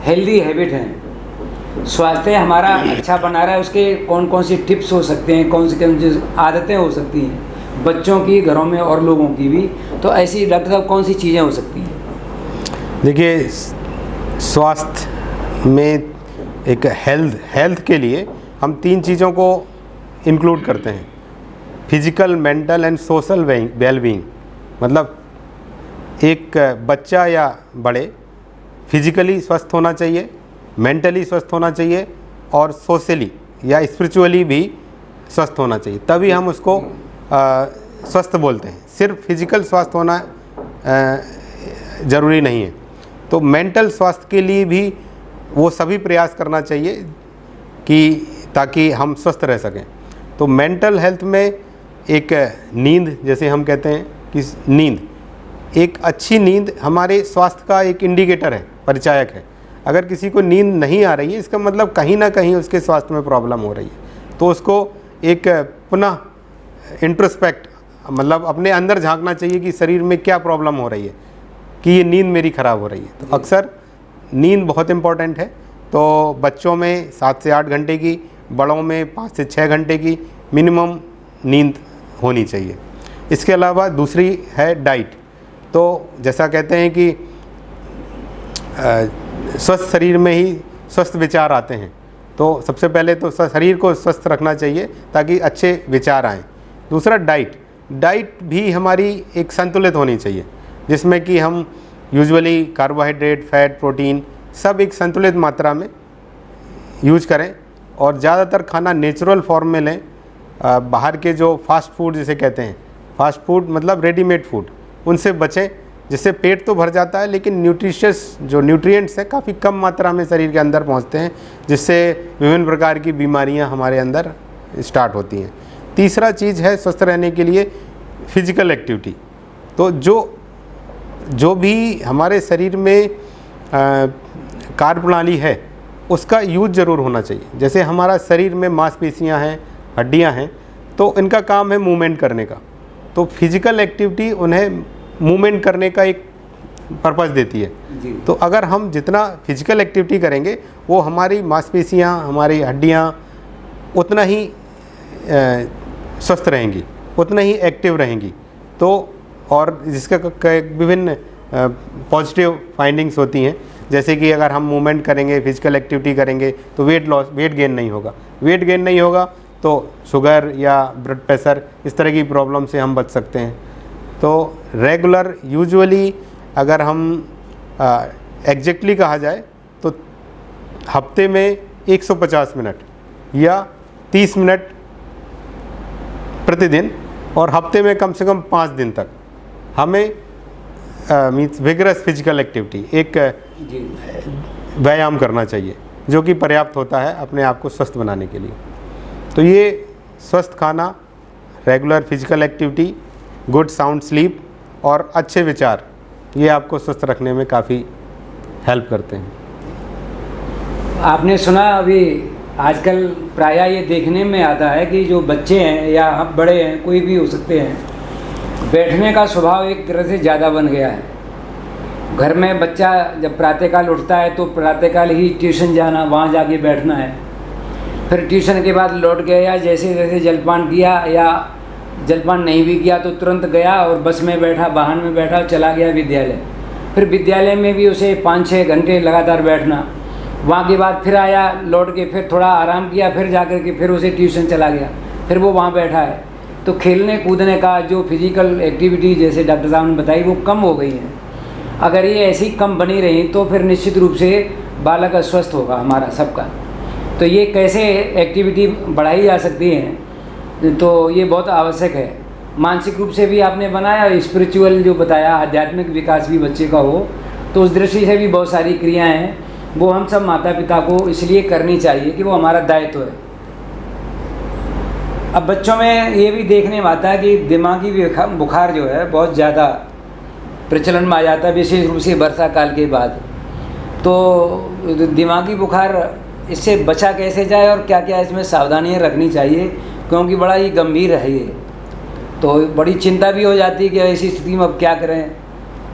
Speaker 1: हेल्दी हैबिट हैं, स्वास्थ्य हमारा अच्छा बना रहा है, उसके कौन कौन सी टिप्स हो सकते हैं, कौन सी आदतें हो सकती हैं, बच्चों की, घरों में और लोगों की भी। तो ऐसी डॉक्टर साहब कौन सी चीज़ें हो सकती हैं?
Speaker 2: देखिए, स्वास्थ्य में एक हेल्थ के लिए हम 3 चीज़ों को इंक्लूड करते हैं: physical, mental and social wellbeing. मतलब एक बच्चा या बड़े फिजिकली स्वस्थ होना चाहिए, मेंटली स्वस्थ होना चाहिए और सोशली या स्पिरिचुअली भी स्वस्थ होना चाहिए, तभी हम उसको स्वस्थ बोलते हैं। सिर्फ फिजिकल स्वास्थ्य होना ज़रूरी नहीं है। तो मेंटल स्वास्थ्य के लिए भी वो सभी प्रयास करना चाहिए कि ताकि हम स्वस्थ रह सकें। तो मेंटल हेल्थ में एक नींद, जैसे हम कहते हैं कि नींद, एक अच्छी नींद हमारे स्वास्थ्य का एक इंडिकेटर है, परिचायक है। अगर किसी को नींद नहीं आ रही है, इसका मतलब कहीं ना कहीं उसके स्वास्थ्य में प्रॉब्लम हो रही है। तो उसको एक पुनः इंट्रोस्पेक्ट, मतलब अपने अंदर झांकना चाहिए कि शरीर में क्या प्रॉब्लम हो रही है, कि ये नींद मेरी ख़राब हो रही है। तो अक्सर नींद बहुत इम्पॉर्टेंट है। तो बच्चों में 7 से 8 घंटे की, बड़ों में 5 से 6 घंटे की मिनिमम नींद होनी चाहिए। इसके अलावा दूसरी है डाइट। तो जैसा कहते हैं कि स्वस्थ शरीर में ही स्वस्थ विचार आते हैं। तो सबसे पहले तो शरीर को स्वस्थ रखना चाहिए ताकि अच्छे विचार आएँ। दूसरा डाइट भी हमारी एक संतुलित होनी चाहिए। जिसमें कि हम यूजुअली कार्बोहाइड्रेट, फैट, प्रोटीन सब एक संतुलित मात्रा में यूज करें और ज़्यादातर खाना नेचुरल फॉर्म में लें। बाहर के जो फास्ट फूड जिसे कहते हैं, फास्ट फूड मतलब रेडीमेड फूड, उनसे बचें, जिससे पेट तो भर जाता है लेकिन न्यूट्रिशियस जो न्यूट्रिएंट्स हैं काफ़ी कम मात्रा में शरीर के अंदर पहुंचते हैं, जिससे विभिन्न प्रकार की बीमारियां हमारे अंदर स्टार्ट होती हैं। तीसरा चीज़ है स्वस्थ रहने के लिए फिजिकल एक्टिविटी। तो जो भी हमारे शरीर में कार्य प्रणाली है उसका यूज ज़रूर होना चाहिए। जैसे हमारा शरीर में मांसपेशियां हैं, हड्डियां हैं, तो इनका काम है मूवमेंट करने का। तो फिजिकल एक्टिविटी उन्हें मूवमेंट करने का एक पर्पस देती है जी। तो अगर हम जितना फिजिकल एक्टिविटी करेंगे वो हमारी मांसपेशियां, हमारी हड्डियां उतना ही स्वस्थ रहेंगी, उतना ही एक्टिव रहेंगी। तो और जिसका विभिन्न पॉजिटिव फाइंडिंग्स होती हैं, जैसे कि अगर हम मूवमेंट करेंगे, फिजिकल एक्टिविटी करेंगे तो वेट गेन नहीं होगा। वेट गेन नहीं होगा तो शुगर या ब्लड प्रेशर इस तरह की प्रॉब्लम से हम बच सकते हैं। तो रेगुलर यूजुअली अगर हम एग्जैक्टली कहा जाए तो हफ्ते में 150 मिनट या 30 मिनट प्रतिदिन और हफ्ते में कम से कम 5 दिन तक हमें मीन्स विगरस फिजिकल एक्टिविटी, एक व्यायाम करना चाहिए, जो कि पर्याप्त होता है अपने आप को स्वस्थ बनाने के लिए। तो ये स्वस्थ खाना, regular physical activity, good sound sleep और अच्छे विचार, ये आपको स्वस्थ रखने में काफ़ी हेल्प करते हैं।
Speaker 1: आपने सुना अभी आजकल प्रायः ये देखने में आता है कि जो बच्चे हैं या हम बड़े हैं, कोई भी हो सकते हैं, बैठने का स्वभाव एक तरह से ज़्यादा बन गया है। घर में बच्चा जब प्रातःकाल उठता है तो प्रातःकाल ही ट्यूशन जाना, वहाँ जाके बैठना है, फिर ट्यूशन के बाद लौट गया, जैसे जैसे जलपान किया या जलपान नहीं भी किया तो तुरंत गया और बस में बैठा, वाहन में बैठा, चला गया विद्यालय। फिर विद्यालय में भी उसे 5-6 घंटे लगातार बैठना, वहाँ के बाद फिर आया, लौट के फिर थोड़ा आराम किया, फिर जाकर के फिर उसे ट्यूशन चला गया, फिर वो वहाँ बैठा है। तो खेलने कूदने का जो फिजिकल एक्टिविटी जैसे डॉक्टर साहब ने बताई वो कम हो गई है। अगर ये ऐसी कम बनी रही तो फिर निश्चित रूप से बालक अस्वस्थ होगा हमारा सबका। तो ये कैसे एक्टिविटी बढ़ाई जा सकती है, तो ये बहुत आवश्यक है। मानसिक रूप से भी आपने बनाया, स्पिरिचुअल जो बताया, आध्यात्मिक विकास भी बच्चे का हो, तो उस दृष्टि से भी बहुत सारी क्रियाएं हैं, वो हम सब माता पिता को इसलिए करनी चाहिए कि वो हमारा दायित्व है। अब बच्चों में ये भी देखने में आता है कि दिमागी बुखार जो है बहुत ज़्यादा प्रचलन में आ जाता है, विशेष रूप से वर्षा काल के बाद। तो दिमागी बुखार, इससे बचा कैसे जाए और क्या क्या इसमें सावधानियां रखनी चाहिए, क्योंकि बड़ा ही गंभीर है ये। तो बड़ी चिंता भी हो जाती है कि ऐसी स्थिति में अब क्या करें,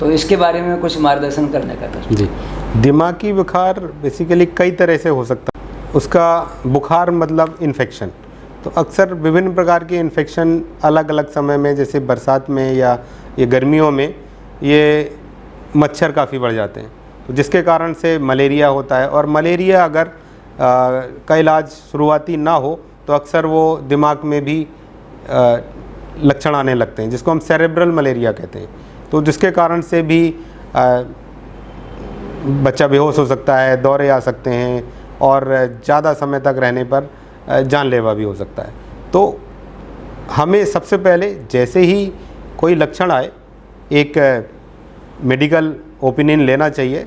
Speaker 1: तो इसके बारे में कुछ मार्गदर्शन करने का था
Speaker 2: जी। दिमागी बुखार बेसिकली कई तरह से हो सकता है। उसका बुखार मतलब इन्फेक्शन, तो अक्सर विभिन्न प्रकार के इन्फेक्शन अलग अलग समय में, जैसे बरसात में या ये गर्मियों में, ये मच्छर काफ़ी बढ़ जाते हैं, तो जिसके कारण से मलेरिया होता है। और मलेरिया अगर का इलाज शुरुआती ना हो तो अक्सर वो दिमाग में भी लक्षण आने लगते हैं, जिसको हम सेरेब्रल मलेरिया कहते हैं। तो जिसके कारण से भी बच्चा बेहोश हो सकता है, दौरे आ सकते हैं और ज़्यादा समय तक रहने पर जानलेवा भी हो सकता है। तो हमें सबसे पहले जैसे ही कोई लक्षण आए एक मेडिकल ओपिनियन लेना चाहिए,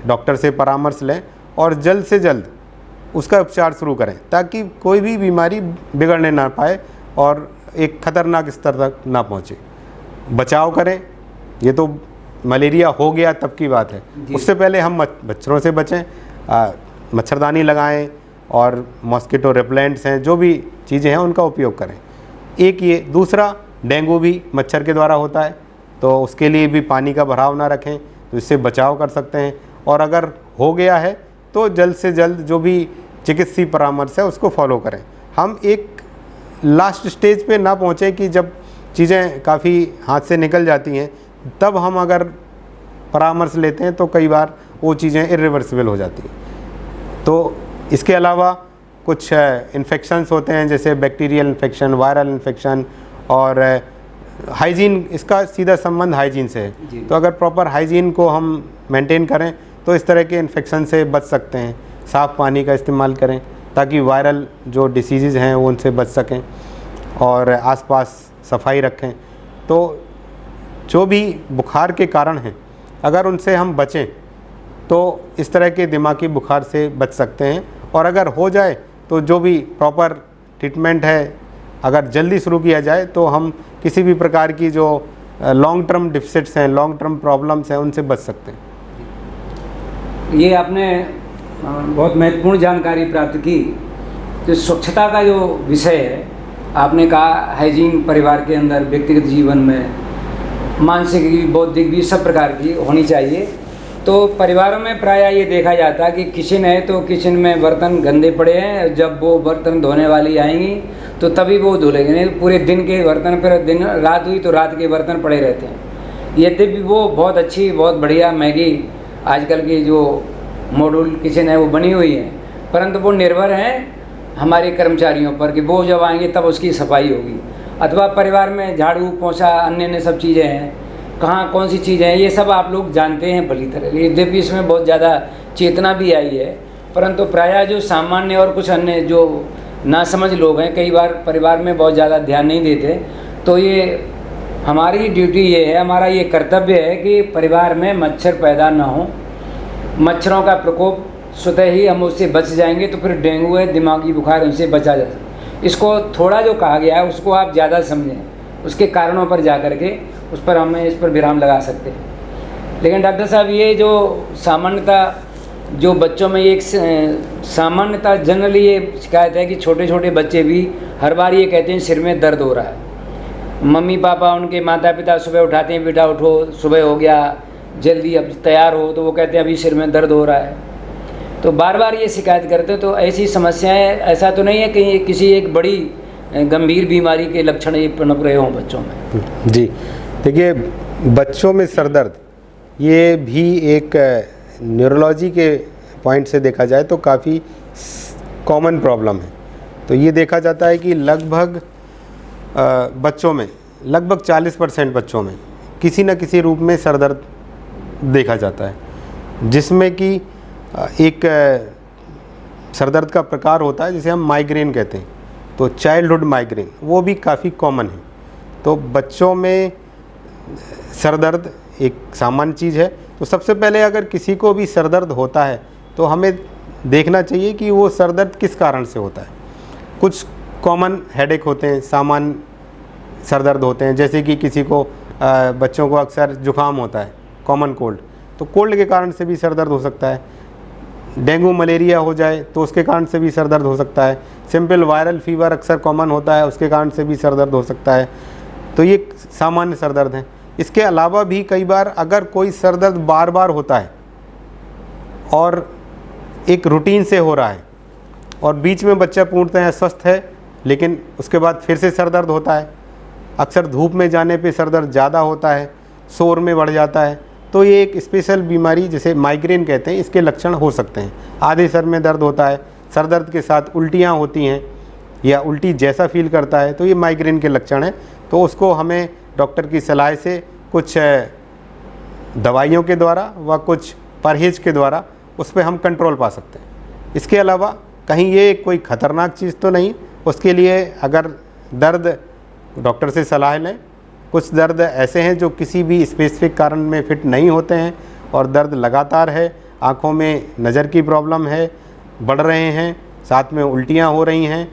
Speaker 2: डॉक्टर से परामर्श लें और जल्द से जल्द उसका उपचार शुरू करें, ताकि कोई भी बीमारी बिगड़ने ना पाए और एक खतरनाक स्तर तक ना पहुँचे। बचाव करें, ये तो मलेरिया हो गया तब की बात है, उससे पहले हम मच्छरों से बचें, मच्छरदानी लगाएं और मॉस्किटो रिपेलेंट्स हैं, जो भी चीज़ें हैं उनका उपयोग करें। एक ये, दूसरा डेंगू भी मच्छर के द्वारा होता है, तो उसके लिए भी पानी का भराव ना रखें, तो इससे बचाव कर सकते हैं। और अगर हो गया है तो जल्द से जल्द जो भी चिकित्सीय परामर्श है उसको फॉलो करें। हम एक लास्ट स्टेज पे ना पहुँचें कि जब चीज़ें काफ़ी हाथ से निकल जाती हैं, तब हम अगर परामर्श लेते हैं तो कई बार वो चीज़ें इरिवर्सिबल हो जाती हैं। तो इसके अलावा कुछ इन्फेक्शंस होते हैं, जैसे बैक्टीरियल इन्फेक्शन, वायरल इन्फेक्शन और हाइजीन, इसका सीधा संबंध हाइजीन से
Speaker 1: जी।
Speaker 2: है। तो अगर प्रॉपर हाइजीन को हम मेंटेन करें तो इस तरह के इन्फेक्शन से बच सकते हैं। साफ़ पानी का इस्तेमाल करें ताकि वायरल जो डिसीज़ हैं वो उनसे बच सकें, और आसपास सफाई रखें। तो जो भी बुखार के कारण हैं अगर उनसे हम बचें तो इस तरह के दिमागी बुखार से बच सकते हैं। और अगर हो जाए तो जो भी प्रॉपर ट्रीटमेंट है अगर जल्दी शुरू किया जाए तो हम किसी भी प्रकार की जो लॉन्ग टर्म डिफिसिट्स हैं, लॉन्ग टर्म प्रॉब्लम्स हैं, उनसे बच सकते हैं।
Speaker 1: ये आपने बहुत महत्वपूर्ण जानकारी प्राप्त की। जो स्वच्छता का जो विषय है, आपने कहा हाइजीन परिवार के अंदर, व्यक्तिगत जीवन में, मानसिक भी, बौद्धिक भी, सब प्रकार की होनी चाहिए। तो परिवारों में प्रायः ये देखा जाता है कि किचन है तो किचन में बर्तन गंदे पड़े हैं, जब वो बर्तन धोने वाली आएंगी तो तभी वो धुलेंगे, नहीं तो पूरे दिन के बर्तन, फिर दिन रात हुई तो रात के बर्तन पड़े रहते हैं। यद्यपि वो बहुत अच्छी, बहुत बढ़िया महंगी आजकल की जो मॉड्यूल किचन है वो बनी हुई है, परंतु वो निर्भर हैं हमारे कर्मचारियों पर कि वो जब आएंगे तब उसकी सफाई होगी। अथवा परिवार में झाड़ू पोंछा अन्य अन्य सब चीज़ें हैं, कहाँ कौन सी चीज़ें हैं, ये सब आप लोग जानते हैं भली तरह। यद्यपि इसमें बहुत ज़्यादा चेतना भी आई है, परंतु प्रायः जो सामान्य और कुछ अन्य जो नासमझ लोग हैं कई बार परिवार में बहुत ज़्यादा ध्यान नहीं देते। तो ये हमारी ड्यूटी ये है, हमारा ये कर्तव्य है कि परिवार में मच्छर पैदा ना हो। मच्छरों का प्रकोप स्वतः ही हम उससे बच जाएंगे तो फिर डेंगू है, दिमागी बुखार, उनसे बचा जा सकता। इसको थोड़ा जो कहा गया है उसको आप ज़्यादा समझें, उसके कारणों पर जा कर के उस पर हमें इस पर विराम लगा सकते हैं। लेकिन डॉक्टर साहब, ये जो सामान्यतः जो बच्चों में एक सामान्यतः जनरली ये शिकायत है कि छोटे छोटे बच्चे भी हर बार ये कहते हैं सिर में दर्द हो रहा है। मम्मी पापा, उनके माता पिता सुबह उठाते हैं, बेटा उठो, सुबह हो गया, जल्दी अब तैयार हो, तो वो कहते हैं अभी सिर में दर्द हो रहा है। तो बार बार ये शिकायत करते हैं। तो ऐसी समस्याएं, ऐसा तो नहीं है कि किसी एक बड़ी गंभीर बीमारी के लक्षण ये पनप रहे हों बच्चों में?
Speaker 2: जी देखिए, बच्चों में सर दर्द ये भी एक न्यूरोलॉजी के पॉइंट से देखा जाए तो काफ़ी कॉमन प्रॉब्लम है। तो ये देखा जाता है कि लगभग बच्चों में, लगभग 40% बच्चों में किसी न किसी रूप में सर दर्द देखा जाता है, जिसमें कि एक सर दर्द का प्रकार होता है जिसे हम माइग्रेन कहते हैं। तो चाइल्डहुड माइग्रेन वो भी काफ़ी कॉमन है। तो बच्चों में सर दर्द एक सामान्य चीज़ है। तो सबसे पहले अगर किसी को भी सर दर्द होता है तो हमें देखना चाहिए कि वो सर दर्द किस कारण से होता है। कुछ कॉमन हेडेक होते हैं, सामान्य सर दर्द होते हैं, जैसे कि किसी को बच्चों को अक्सर जुकाम होता है, कॉमन कोल्ड, तो कोल्ड के कारण से भी सर दर्द हो सकता है। डेंगू मलेरिया हो जाए तो उसके कारण से भी सर दर्द हो सकता है। सिंपल वायरल फीवर अक्सर कॉमन होता है, उसके कारण से भी सर दर्द हो सकता है। तो ये सामान्य सर दर्द है। इसके अलावा भी कई बार अगर कोई सर दर्द बार बार होता है और एक रूटीन से हो रहा है और बीच में बच्चा पूर्णतः स्वस्थ है लेकिन उसके बाद फिर से सर दर्द होता है, अक्सर धूप में जाने पे सर दर्द ज़्यादा होता है, शोर में बढ़ जाता है, तो ये एक स्पेशल बीमारी जिसे माइग्रेन कहते हैं, इसके लक्षण हो सकते हैं। आधे सर में दर्द होता है, सर दर्द के साथ उल्टियाँ होती हैं या उल्टी जैसा फील करता है, तो ये माइग्रेन के लक्षण हैं। तो उसको हमें डॉक्टर की सलाह से कुछ दवाइयों के द्वारा व कुछ परहेज के द्वारा उस पर हम कंट्रोल पा सकते हैं। इसके अलावा कहीं ये कोई ख़तरनाक चीज़ तो नहीं, उसके लिए अगर दर्द डॉक्टर से सलाह लें। कुछ दर्द ऐसे हैं जो किसी भी स्पेसिफिक कारण में फिट नहीं होते हैं और दर्द लगातार है, आँखों में नज़र की प्रॉब्लम है, बढ़ रहे हैं, साथ में उल्टियाँ हो रही हैं,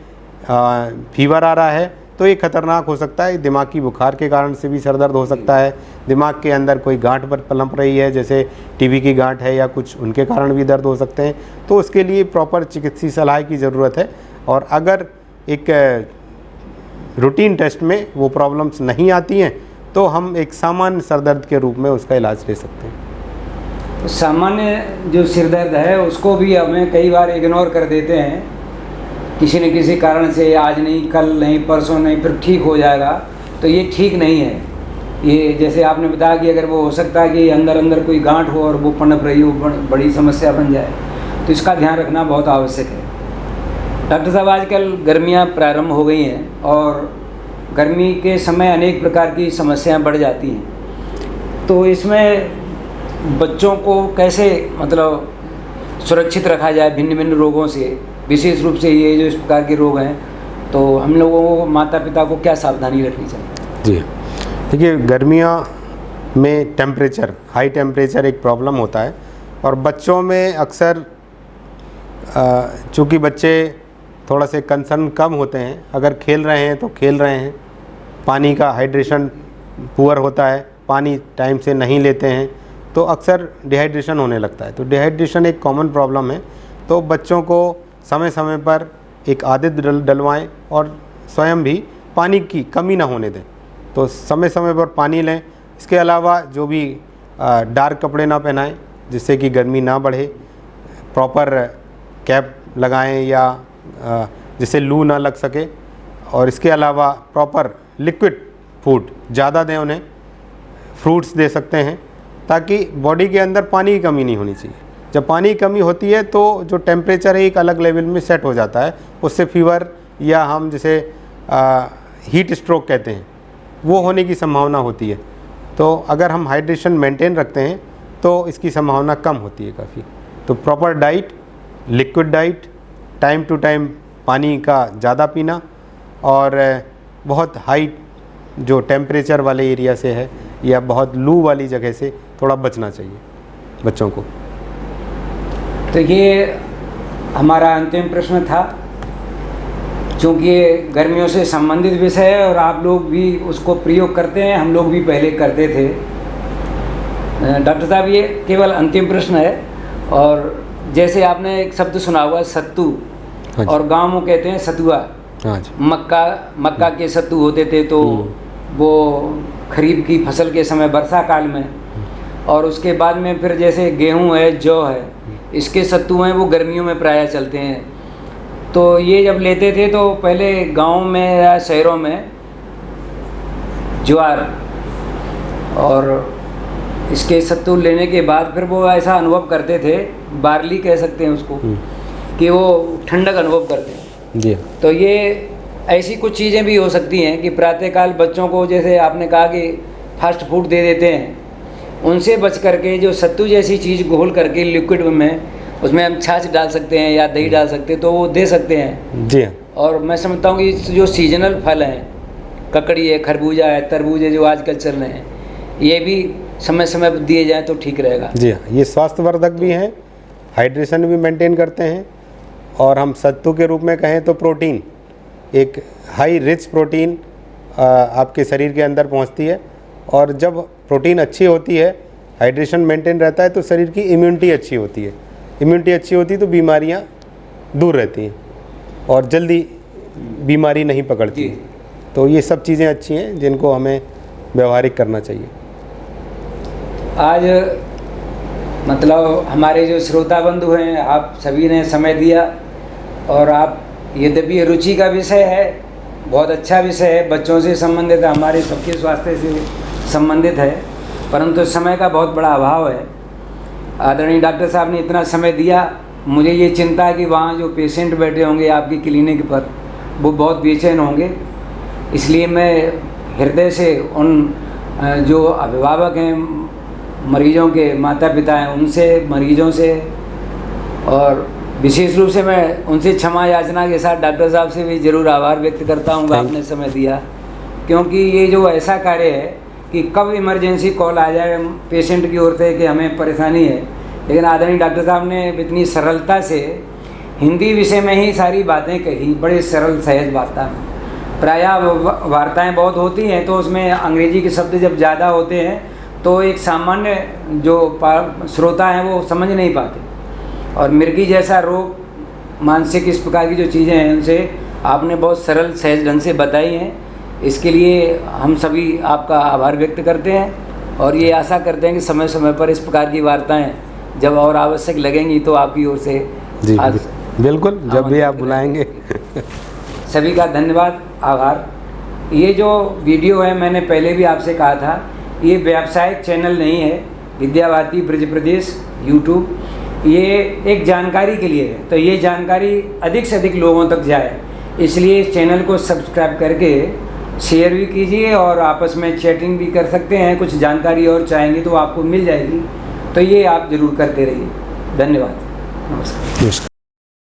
Speaker 2: फीवर आ रहा है, तो ये खतरनाक हो सकता है। दिमागी बुखार के कारण से भी सर दर्द हो सकता है। दिमाग के अंदर कोई गांठ पर पनप रही है, जैसे टीबी की गांठ है या कुछ, उनके कारण भी दर्द हो सकते हैं। तो उसके लिए प्रॉपर चिकित्सीय सलाह की ज़रूरत है। और अगर एक रूटीन टेस्ट में वो प्रॉब्लम्स नहीं आती हैं तो हम एक सामान्य सर दर्द के रूप में उसका इलाज ले सकते हैं।
Speaker 1: तो सामान्य जो सिर दर्द है उसको भी हमें कई बार इग्नोर कर देते हैं, किसी न किसी कारण से, आज नहीं, कल नहीं, परसों नहीं, फिर ठीक हो जाएगा। तो ये ठीक नहीं है। ये जैसे आपने बताया कि अगर वो हो सकता है कि अंदर अंदर कोई गांठ हो और वो पनप रही हो, बड़ी समस्या बन जाए, तो इसका ध्यान रखना बहुत आवश्यक है। डॉक्टर साहब, आजकल गर्मियाँ प्रारंभ हो गई हैं और गर्मी के समय अनेक प्रकार की समस्याएं बढ़ जाती हैं। तो इसमें बच्चों को कैसे मतलब सुरक्षित रखा जाए भिन्न भिन्न रोगों से, विशेष रूप से ये जो इस प्रकार के रोग हैं, तो हम लोगों को माता पिता को क्या सावधानी रखनी चाहिए?
Speaker 2: जी देखिए, गर्मियाँ में टेम्परेचर, हाई टेम्परेचर एक प्रॉब्लम होता है और बच्चों में अक्सर चूँकि बच्चे थोड़ा से कंसर्न कम होते हैं, अगर खेल रहे हैं तो खेल रहे हैं, पानी का हाइड्रेशन पुअर होता है, पानी टाइम से नहीं लेते हैं तो अक्सर डिहाइड्रेशन होने लगता है। तो डिहाइड्रेशन एक कॉमन प्रॉब्लम है। तो बच्चों को समय समय पर एक आदत डलवाएं और स्वयं भी पानी की कमी ना होने दें। तो समय समय पर पानी लें। इसके अलावा जो भी डार्क कपड़े ना पहनाएं जिससे कि गर्मी ना बढ़े, प्रॉपर कैप लगाएं या जिससे लू ना लग सके, और इसके अलावा प्रॉपर लिक्विड फूड ज़्यादा दें उन्हें, फ्रूट्स दे सकते हैं ताकि बॉडी के अंदर पानी की कमी नहीं होनी चाहिए। जब पानी की कमी होती है तो जो टेम्परेचर है एक अलग लेवल में सेट हो जाता है, उससे फीवर या हम जिसे हीट स्ट्रोक कहते हैं वो होने की संभावना होती है। तो अगर हम हाइड्रेशन मेंटेन रखते हैं तो इसकी संभावना कम होती है काफ़ी। तो proper diet, liquid diet, time to time पानी का ज़्यादा पीना और बहुत हाई जो टेम्परेचर वाले एरिया से है या बहुत लू वाली जगह से थोड़ा बचना चाहिए बच्चों को।
Speaker 1: तो ये हमारा अंतिम प्रश्न था, क्योंकि ये गर्मियों से संबंधित विषय है और आप लोग भी उसको प्रयोग करते हैं, हम लोग भी पहले करते थे। डॉक्टर साहब, ये केवल अंतिम प्रश्न है। और जैसे आपने एक शब्द सुना हुआ सत्तू, और गाँव में कहते हैं सतुआ। मक्का के सत्तू होते थे, तो वो खरीफ की फसल के समय वर्षा काल में, और उसके बाद में फिर जैसे गेहूं है, जौ है, इसके सत्तू हैं वो गर्मियों में प्रायः चलते हैं। तो ये जब लेते थे तो पहले गांव में या शहरों में ज्वार और इसके सत्तू लेने के बाद फिर वो ऐसा अनुभव करते थे, बार्ली कह सकते हैं उसको, कि वो ठंडक अनुभव करते हैं
Speaker 2: जी।
Speaker 1: तो ये ऐसी कुछ चीज़ें भी हो सकती हैं कि प्रातःकाल बच्चों को, जैसे आपने कहा कि फास्ट फूड दे देते हैं, उनसे बच करके जो सत्तू जैसी चीज़ घोल करके लिक्विड में, उसमें हम छाछ डाल सकते हैं या दही डाल सकते हैं, तो वो दे सकते हैं
Speaker 2: जी।
Speaker 1: और मैं समझता हूँ कि जो सीजनल फल हैं, ककड़ी है, खरबूजा है, तरबूज है, जो आजकल चल रहे हैं, ये भी समय समय पर दिए जाएँ तो ठीक रहेगा।
Speaker 2: जी हाँ, ये स्वास्थ्यवर्धक भी हैं, हाइड्रेशन भी मेंटेन करते हैं, और हम सत्तू के रूप में कहें तो प्रोटीन, एक हाई रिच प्रोटीन आपके शरीर के अंदर पहुंचती है। और जब प्रोटीन अच्छी होती है, हाइड्रेशन मेंटेन रहता है, तो शरीर की इम्यूनिटी अच्छी होती है। इम्यूनिटी अच्छी होती है तो बीमारियां दूर रहती हैं और जल्दी बीमारी नहीं पकड़ती। तो ये सब चीज़ें अच्छी हैं जिनको हमें व्यवहारिक करना चाहिए।
Speaker 1: आज मतलब हमारे जो श्रोता बंधु हैं, आप सभी ने समय दिया, और आप, यद्यपि रुचि का विषय है, बहुत अच्छा विषय है, बच्चों से संबंधित है, हमारे सबके स्वास्थ्य से संबंधित है, परंतु समय का बहुत बड़ा अभाव है। आदरणीय डॉक्टर साहब ने इतना समय दिया। मुझे ये चिंता है कि वहाँ जो पेशेंट बैठे होंगे आपकी क्लिनिक पर, वो बहुत बेचैन होंगे, इसलिए मैं हृदय से उन जो अभिभावक हैं, मरीजों के माता पिता हैं, उनसे, मरीजों से, और विशेष रूप से मैं उनसे क्षमा याचना के साथ डॉक्टर साहब से भी ज़रूर आभार व्यक्त करता हूँ कि आपने समय दिया, क्योंकि ये जो ऐसा कार्य है कि कब इमरजेंसी कॉल आ जाए पेशेंट की ओर से कि हमें परेशानी है, लेकिन आदरणीय डॉक्टर साहब ने इतनी सरलता से हिंदी विषय में ही सारी बातें कही, बड़े सरल सहज वार्ता में। प्रायः वार्ताएँ बहुत होती हैं तो उसमें अंग्रेजी के शब्द जब ज़्यादा होते हैं तो एक सामान्य जो श्रोता हैं वो समझ नहीं पाते, और मिर्गी जैसा रोग, मानसिक इस प्रकार की जो चीज़ें हैं, उनसे आपने बहुत सरल सहज ढंग से बताई हैं। इसके लिए हम सभी आपका आभार व्यक्त करते हैं और ये आशा करते हैं कि समय समय पर इस प्रकार की वार्ताएं जब और आवश्यक लगेंगी तो आपकी ओर से
Speaker 2: जी बिल्कुल, जब भी आप बुलाएंगे।
Speaker 1: सभी का धन्यवाद, आभार। ये जो वीडियो है, मैंने पहले भी आपसे कहा था, ये व्यावसायिक चैनल नहीं है, विद्या भारती ब्रज प्रदेश यूट्यूब, ये एक जानकारी के लिए है। तो ये जानकारी अधिक से अधिक लोगों तक जाए, इसलिए इस चैनल को सब्सक्राइब करके शेयर भी कीजिए और आपस में चैटिंग भी कर सकते हैं। कुछ जानकारी और चाहेंगे तो आपको मिल जाएगी, तो ये आप ज़रूर करते रहिए। धन्यवाद, नमस्कार।
Speaker 2: नमस्कार।